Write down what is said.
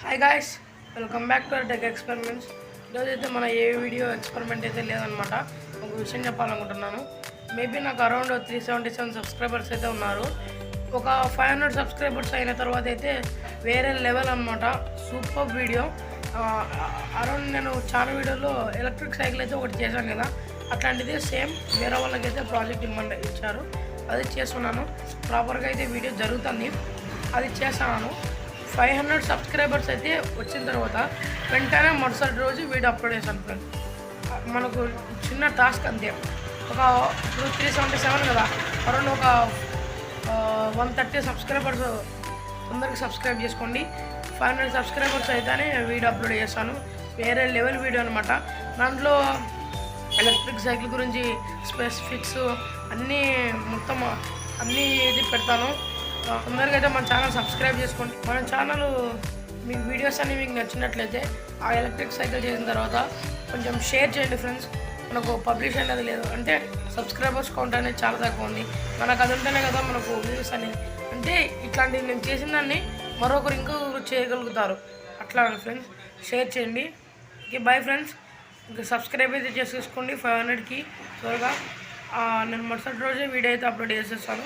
Hi guys, welcome back to tech experiments. ఈరోజైతే మన ఏ video experiment అయితే లేదనమాట. ఒక విషయం చెప్పాలనుకుంటున్నాను. మేబీ నాకు అరౌండ్ 377 సబ్స్క్రైబర్స్ అయితే ఉన్నారు. ఒక 500 సబ్స్క్రైబర్స్ అయిన తర్వాత అయితే వేరే లెవెల్ అనమాట. Super video. అరౌండ్ నేను చాలా వీడియోలో ఎలక్ట్రిక్ సైకిల్ అయితే ఒకటి చేశాను కదా, అట్లాంటిది సేమ్ వేరే వాళ్ళకైతే ప్రాజెక్ట్ ఇచ్చారు. అది చేస్తున్నాను. ప్రాపర్గా అయితే వీడియో జరుగుతుంది, అది చేస్తున్నాను. 500 సబ్స్క్రైబర్స్ అయితే వచ్చిన తర్వాత వెంటనే మరుసటి రోజు వీడియో అప్లోడ్ చేశాను ఫ్రెండ్స్. మనకు చిన్న టాస్క్ అంతే. ఒక ఇప్పుడు 377 కదా, అరౌండ్ ఒక 130 సబ్స్క్రైబర్స్ అందరికి సబ్స్క్రైబ్ చేసుకోండి. 500 సబ్స్క్రైబర్స్ అయితేనే వీడియో అప్లోడ్ చేస్తాను. వేరే లెవెల్ వీడియో అనమాట. దాంట్లో ఎలక్ట్రిక్ సైకిల్ గురించి స్పెసిఫిక్స్ అన్నీ మొత్తం అన్నీ ఇది పెడతాను. అందరికీ అయితే మన ఛానల్ సబ్స్క్రైబ్ చేసుకోండి. మన ఛానల్ మీ వీడియోస్ అన్నీ మీకు నచ్చినట్లయితే ఆ ఎలక్ట్రిక్ సైకిల్ చేసిన తర్వాత కొంచెం షేర్ చేయండి ఫ్రెండ్స్. మనకు పబ్లిష్ అనేది లేదు అంటే సబ్స్క్రైబర్స్ కౌంట్ అనేది చాలా తక్కువ ఉంది. మనకు అది ఉంటేనే కదా మనకు వ్యూస్ అనేది. అంటే ఇట్లాంటివి నేను చేసిన దాన్ని మరొకరు ఇంకొకరు చేయగలుగుతారు. అట్లా ఫ్రెండ్స్ షేర్ చేయండి. Okay, bye friends. ఇంకా సబ్స్క్రైబ్ అయితే చేసేసుకోండి 500కి త్వరగా. నేను మరుసటి రోజే వీడియో అయితే అప్లోడ్ చేసేస్తాను.